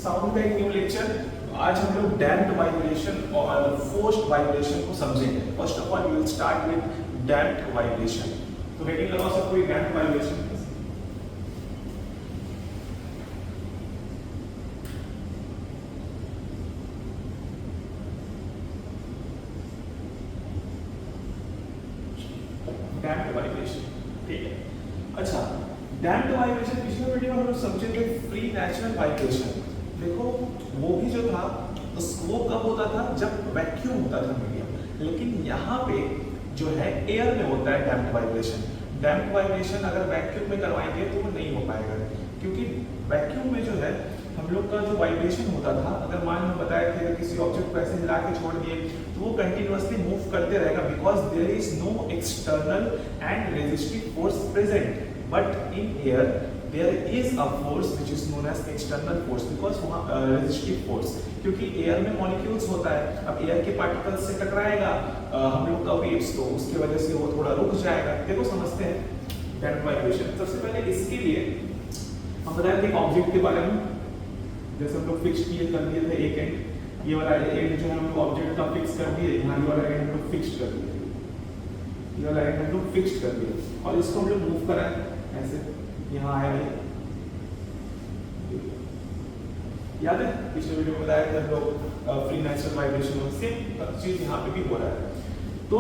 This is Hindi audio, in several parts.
साउंड का एक न्यू लेक्चर। आज हम लोग डैम्प्ड वाइब्रेशन और फोर्स्ड वाइब्रेशन को समझेंगे। First of all we will start with damped vibration. तो हेडिंग लगाओ सबको, डैम्प्ड वाइब्रेशन। डैम्प्ड वाइब्रेशन, ठीक है। अच्छा, डैम्प्ड वाइब्रेशन पिछले वीडियो में हम लोग समझे थे फ्री नेचुरल वाइब्रेशन। देखो वो भी जो था वो कब होता था, जब वैक्यूम होता था मीडियम, लेकिन यहाँ पे जो है एयर में होता है डैम्प्ड वाइब्रेशन। डैम्प्ड वाइब्रेशन अगर वैक्यूम में करवाएंगे तो वो नहीं हो पाएगा, क्योंकि वैक्यूम में जो है हम लोग का जो वाइब्रेशन होता था, अगर मान लो बताए थे किसी ऑब्जेक्ट को ऐसे हिला के छोड़ दिए तो वो कंटिन्यूअसली मूव करते रहेगा, because there is no external and resistive force present. But in air there is a force which is known as external force, because वहाँ रेजिस्टिव फोर्स, क्योंकि एयर में मॉलिक्यूल्स होता है। अब एयर के पार्टिकल्स से टकराएगा हम लोग का वेव्स, तो उसकी वजह से वो थोड़ा रुक जाएगा। देखो समझते हैं डैम्प्ड वाइब्रेशन। सबसे पहले इसके लिए हम बताए थे ऑब्जेक्ट के बारे में, जैसे हम लोग फिक्स किए कर दिए थे एक एंड, ये वाला एंड जो है हम लोग ऑब्जेक्ट का फिक्स कर दिए, यहाँ ये वाला एंड हम लोग फिक्स कर दिए, ये वाला एंड हम लोग फिक्स कर दिए, और इसको हम लोग मूव कराए ऐसे, यहाँ आया ये, याद है पिछले वीडियो में बताया था हम लोग फ्री नेचुरल वाइब्रेशन, सेम चीज यहाँ पे भी हो रहा है। तो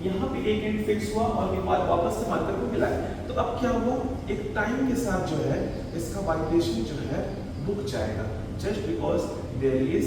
यहाँ पे एक एंड फिक्स हुआ और ये बाद वापस से मार्कर को मिलाया, तो अब क्या हुआ, एक टाइम के साथ जो है इसका वाइब्रेशन जो है रुक जाएगा, just because there is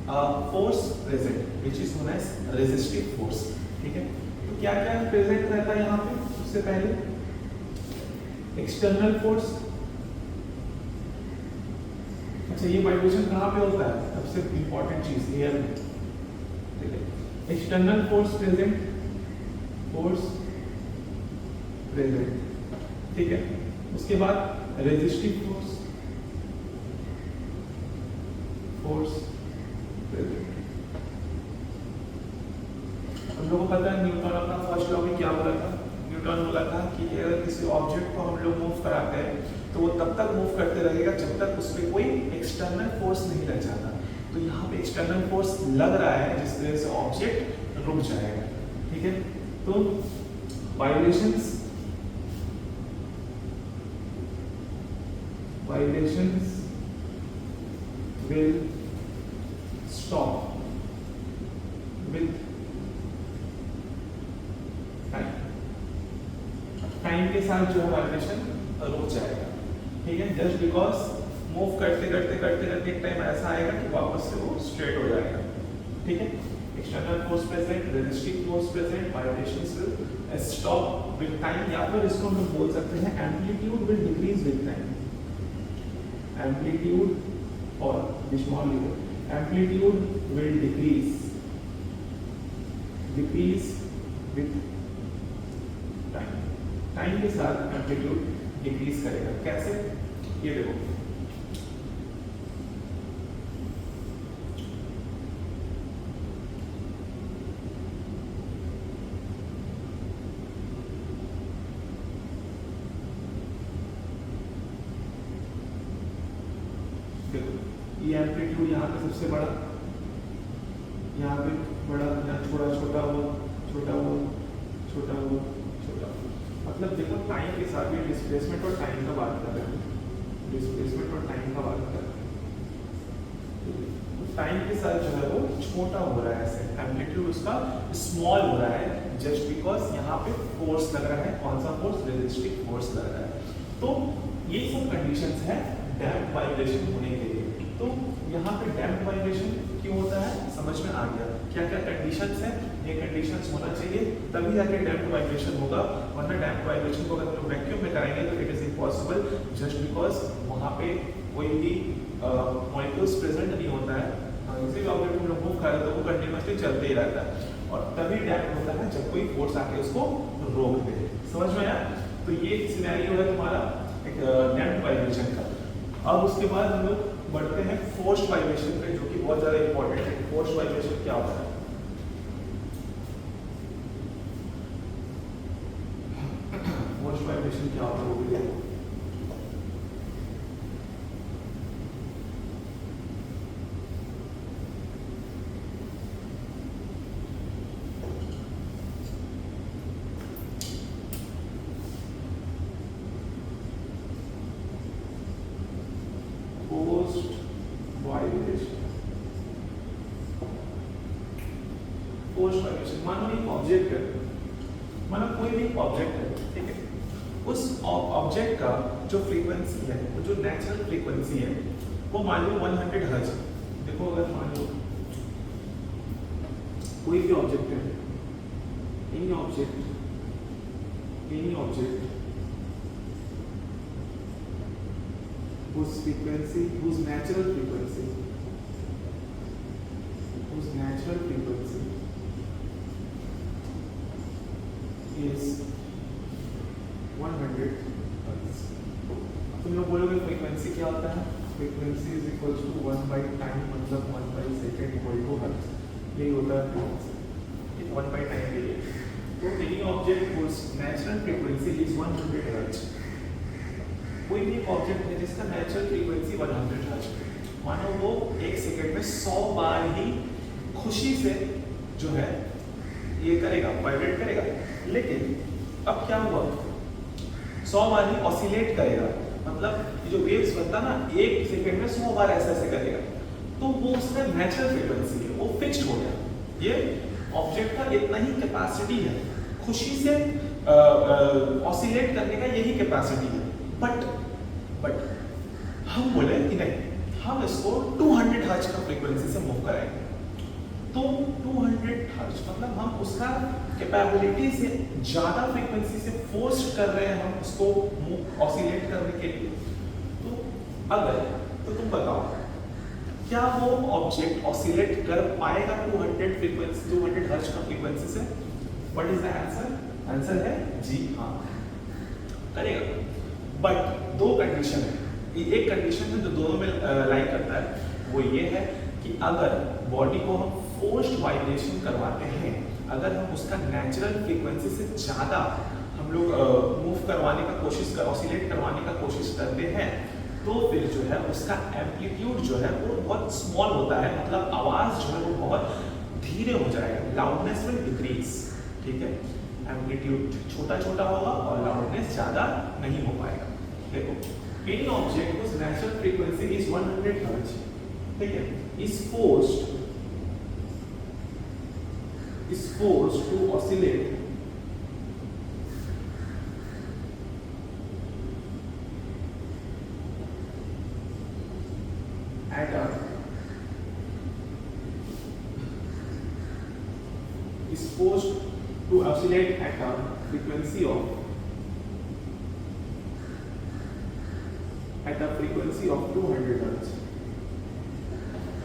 a force present which is known as resistive force. ठीक है, तो क्या क्या प्रेजेंट रहता है यहाँ पे, सबसे पहले एक्सटर्नल फोर्स। अच्छा, ये वाइब्रेशन कहाँ पे होता है, सबसे इंपॉर्टेंट चीज एयर में, ठीक है। External force present, force present, ठीक है। उसके बाद रेजिस्टिव फोर्स, फोर्स प्रेजेंट। हम लोगों को पता है न्यूटन अपना फर्स्ट लॉ में क्या बोला था, न्यूटन बोला था कि अगर किसी ऑब्जेक्ट को हम लोग मूव कराते हैं तो वो तब तक मूव करते रहेगा जब तक उस पर कोई एक्सटर्नल फोर्स नहीं लग जाता। तो यहाँ पे एक्सटर्नल फोर्स लग रहा है जिस तरह से ऑब्जेक्ट रुक जाएगा, ठीक है। तो vibrations will stop with time। Time के साथ जो है वाइब्रेशन रुक जाएगा, ठीक है, जस्ट बिकॉज मूव करते करते करते करते एक टाइम ऐसा आएगा कि वापस से वो स्ट्रेट हो जाएगा, ठीक है। External force present, resistive force present, vibrations will stop with time, या फिर इसको हम लोग बोल सकते हैं amplitude will decrease with time. Amplitude और small level, amplitude will decrease with time. Time के साथ एम्पलीट्यूड डिक्रीज करेगा। कैसे, ये देखो, ये एम्पलीट्यूड यहाँ पे सबसे बड़ा, यहाँ पे बड़ा, यहाँ छोटा छोटा हुआ, छोटा हुआ, छोटा हुआ, छोटा हुआ। मतलब देखो टाइम के साथ ये डिस्प्लेसमेंट और टाइम का बात कर रहे हैं, डिस्प्लेसमेंट और टाइम का बात कर रहे हैं। तो टाइम के साथ जो है वो छोटा हो रहा है, ऐसे एम्पलीट्यूड उसका स्मॉल हो रहा है, जस्ट बिकॉज यहाँ पे फोर्स लग रहा है। कौन सा फोर्स, रेजिस्टिव फोर्स लग रहा है। तो ये सब कंडीशंस है डैम्प्ड वाइब्रेशन होने के लिए। तो यहाँ पे डैम्प्ड वाइब्रेशन क्यों होता है समझ में आ गया, क्या क्या कंडीशंस है, ये कंडीशंस होना चाहिए तभी जाके डैम्प्ड वाइब्रेशन होगा, वरना डैम्प्ड वाइब्रेशन को अगर हम लोग वैक्यूम में कराएंगे तो it is impossible, just because वहाँ पे कोई भी मॉलिक्यूल्स प्रेजेंट नहीं होता है। किसी भी ऑब्जेक्ट को हम लोग मूव कर रहे हैं तो वो कंटिन्यूअसली चलते ही रहता है, और तभी डैम्प्ड होता है जब कोई फोर्स आके उसको रोक दे। समझ में आया? तो ये सिनेरियो है तुम्हारा डैम्प्ड वाइब्रेशन का। अब उसके बाद हम लोग बढ़ते हैं फोर्स्ड वाइब्रेशन पे, जो कि बहुत ज्यादा इंपॉर्टेंट है। फोर्स्ड वाइब्रेशन क्या होता है, फोर्स्ड वाइब्रेशन क्या होता है वो भी देखो। Forced vibration. मानो एक ऑब्जेक्ट है, मानो कोई भी ऑब्जेक्ट है, ठीक है, उस ऑब्जेक्ट का जो फ्रीक्वेंसी है, वो जो नेचुरल फ्रीक्वेंसी है, वो मान लो 100 हर्ट्ज। देखो अगर मान लो कोई भी ऑब्जेक्ट है, any object whose frequency, whose natural frequency is 100 hertz। तुम लोग बोलोगे फ्रीक्वेंसी क्या होता है? Frequency is equal to 1 by time, मतलब 1 by second equal to hertz. यही होता है फ्रीक्वेंसी, 1 बाई टाइम के लिए। तो any object whose natural frequency is 100 hertz, कोई भी ऑब्जेक्ट है जिसका नेचुरल फ्रीक्वेंसी 100 हर्ट्ज, मानो वो एक सेकंड में 100 बार ही खुशी से जो है ये करेगा, वाइब्रेट करेगा। लेकिन अब क्या हुआ, 100 बार ही ऑसिलेट करेगा, मतलब ये जो वेव्स बनता ना, एक सेकंड में 100 बार ऐसे ऐसे करेगा, तो वो उसका नेचुरल फ्रीक्वेंसी है, वो फिक्स्ड हो गया। ये ऑब्जेक्ट का इतना ही कैपेसिटी है, खुशी से ऑसिलेट करने का यही कैपेसिटी है। बट हम बोले कि नहीं, हम इसको 200 हर्ट्ज का फ्रीक्वेंसी से मूव कराएंगे। तो 200 हर्ट्ज मतलब हम उसका कैपेबिलिटी से ज़्यादा फ्रीक्वेंसी से फोर्स कर रहे हैं हम उसको ऑसिलेट करने के लिए। तो तुम बताओ, क्या वो ऑब्जेक्ट ऑसिलेट कर पाएगा 200 हर्ट्ज का फ्रीक्वेंसी से? What is the answer? Answer है जी हाँ, करेगा। बट दो कंडीशन है, एक कंडीशन है जो दोनों में लाइक करता है, वो ये है कि अगर बॉडी को हम फोर्स्ड वाइब्रेशन करवाते हैं, अगर हम उसका नेचुरल फ्रीक्वेंसी से ज़्यादा हम लोग मूव करवाने का कोशिश कर, ऑसिलेट करवाने का कोशिश करते हैं, तो फिर जो है उसका एम्पलीट्यूड जो है वो बहुत स्मॉल होता है, मतलब आवाज़ जो है वो बहुत धीरे हो जाएगा, लाउडनेस विल डिक्रीज। ठीक है, एम्पलीट्यूड छोटा छोटा होगा और लाउडनेस ज़्यादा नहीं हो पाएगा। देखो, any object whose natural frequency is 100 hertz, ठीक है, is forced to oscillate at a frequency of 200 hertz.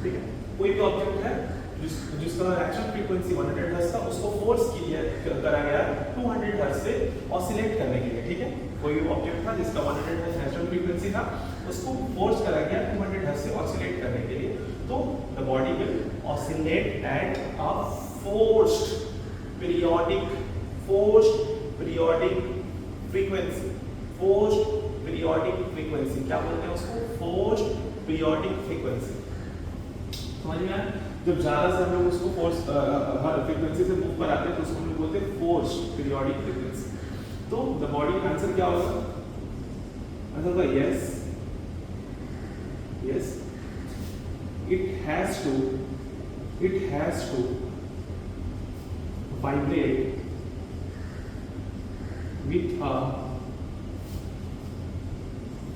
ठीक है, कोई भी ऑब्जेक्ट है जिसका नेचुरल फ्रीक्वेंसी 100 हर्ट्ज था, उसको फोर्स करा गया 200 हर्ट्ज से ऑसिलेट करने के लिए। ठीक है, कोई भी ऑब्जेक्ट था जिसका 100 हर्ट्ज नेचुरल फ्रीक्वेंसी था, उसको फोर्स करा गया 200 हर्ट्ज से ऑसिलेट करने के लिए। तो the body will oscillate at a forced periodic frequency. क्या बोलते हैं उसको? Forced periodic frequency. समझ में आया? जब ज्यादा से हम लोग उसको फोर्स हर फ्रीक्वेंसी से मूव कराते हैं तो उसको हम लोग बोलते हैं फोर्स्ड पीरियोडिक फ्रीक्वेंसी। तो द बॉडी का आंसर क्या होगा? आंसर होगा yes, it has to vibrate with a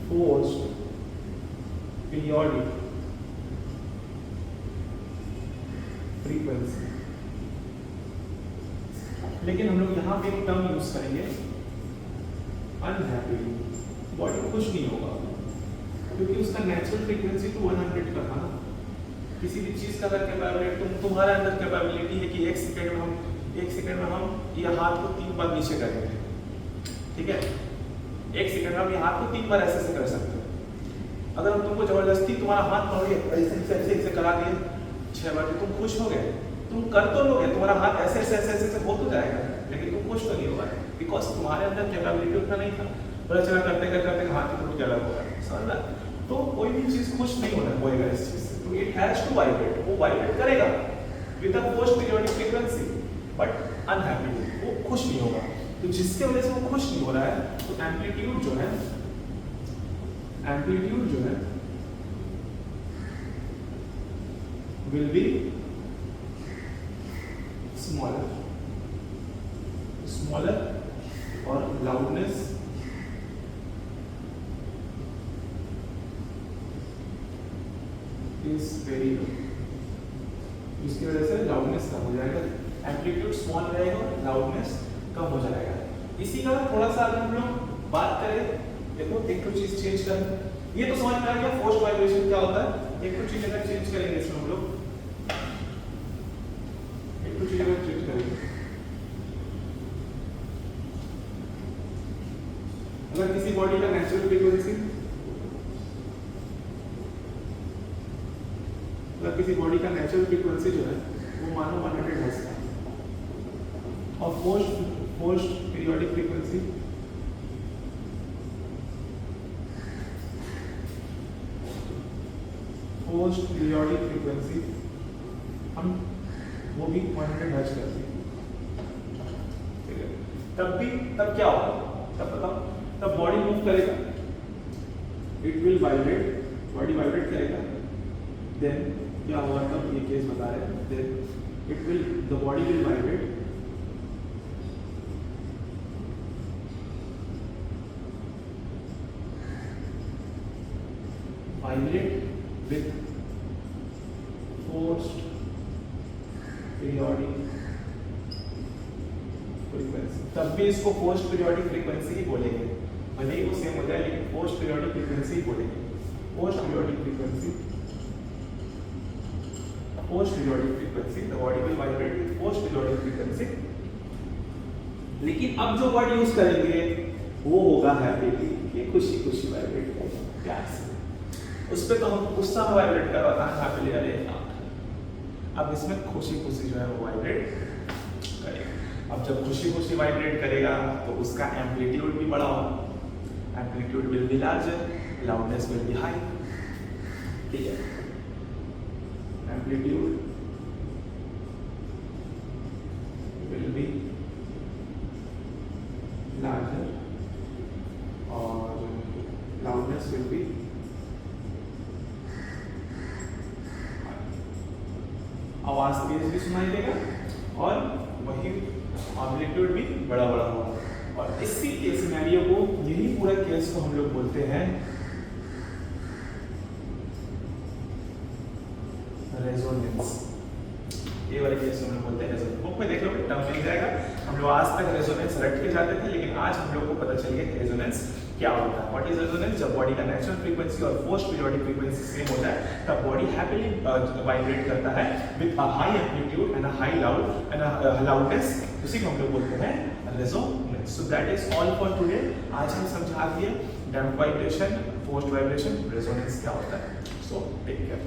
forced periodic frequency। लेकिन हम लोग यहाँ पे एक टर्म यूज करेंगे अनहैप्पी। बॉडी खुश नहीं होगा क्योंकि उसका नेचुरल फ्रीक्वेंसी तो 100 का था ना। किसी भी चीज का अगर कैपेबिलिटी तुम्हारे अंदर कैपेबिलिटी है कि एक सेकंड में हम ये हाथ को 3 बार नीचे करेंगे। ठीक है, एक सेकंड में हम ये हाथ को 3 बार ऐसे कर सकते हो। अगर हम तुमको जबरदस्ती तुम्हारा हाथ पकड़िए ऐसे करा दिए 6 बार, तो तुम खुश हो गए, तुम कर तो लोगे, तुम्हारा हाथ ऐसे हो तो जाएगा, लेकिन तुम खुश तो नहीं होगा बिकॉज तुम्हारे अंदर कैपेबिलिटी उतना नहीं था। पता चला करते हाथ की टूट गया होगा। समझ रहा? तो कोई भी चीज खुश नहीं होगा इस चीज से। तो इट हैज टू वाइब्रेट, वो वाइब्रेट करेगा with a forced periodic frequency but unhappy, वो खुश नहीं होगा। तो जिसके वजह से वो खुश नहीं हो रहा है, तो एम्पलीट्यूड जो है विल बी स्मॉलर, स्मॉलर, और लाउडनेस इज वेरी लो, जिसकी वजह से लाउडनेस कम हो जाएगा, एम्पलीट्यूड स्मॉल रहेगा, लाउडनेस कम हो जाएगा। इसी का थोड़ा सा अगर हम लोग बात करें, देखो एक तो चीज चेंज करें, ये तो समझ में आ गया फोर्स्ड वाइब्रेशन क्या होता है। एक तो चीज अगर चेंज करेंगे इसमें हम लोग, एक तो चीज अगर चेंज करेंगे, अगर किसी बॉडी का नेचुरल फ्रीक्वेंसी, अगर किसी बॉडी का नेचुरल फ्रीक्वेंसी जो है वो मानो 100 हर्ट्ज का, और फोर्स्ड पीरियोडिक फ्रीक्वेंसी हम वो भी 100 हर्ट्ज करते हैं, ठीक है। तब क्या होगा, तब बताओ, तब बॉडी मूव करेगा, it will vibrate, body vibrate करेगा, देन क्या होगा, तब ये केस बता रहे हैं, then the body will vibrate, with forced periodic frequency, तब भी इसको फोर्स्ड पीरियोडिक फ्रीक्वेंसी ही बोलेंगे, भले ही वो सेम हो जाए लेकिन फोर्स्ड पीरियोडिक फ्रीक्वेंसी ही बोलेंगे। Forced periodic frequency, the body will vibrate with forced periodic frequency. लेकिन अब जो वर्ड यूज करेंगे वो होगा हैप्पीली, ये खुशी खुशी वाइब्रेट करेगा, प्यार से। उस पे तो हम गुस्सा में वाइब्रेट कर रहा था हैप्पीली, अरे अब इसमें खुशी खुशी जो है वो वाइब्रेट करेगा। अब जब खुशी खुशी वाइब्रेट करेगा तो उसका एम्पलीट्यूड भी बड़ा होगा, amplitude will be larger, loudness will be high, ठीक है। एम्पलीट्यूड विल बी लार्जर और लाउडनेस विल बी, आवाज तेज भी सुनाई देगा और वही एम्पलीट्यूड भी बड़ा बड़ा होगा। और इसी के सिनेरियो को, यही पूरा केस को हम लोग बोलते हैं रेजोनेंस। ये वाले केस हम लोग बोलते हैं रेजोनेंस। बुक में देख लो, टर्म मिल जाएगा। हम लोग आज तक रेजोनेंस रट के जाते थे, लेकिन आज हम लोग को पता चल गया कि रेजोनेंस क्या होता है। What is resonance? जब बॉडी का नेचुरल फ्रीक्वेंसी और फोर्स्ड पीरियोडिक फ्रीक्वेंसी सेम होता है, तब बॉडी हैप्पीली वाइब्रेट करता है with a high amplitude and a high loudness. उसी को हम लोग बोलते हैं resonance. So that is all for today. आज हम समझा दिए damp vibration, forced vibration, resonance क्या होता है। So take care.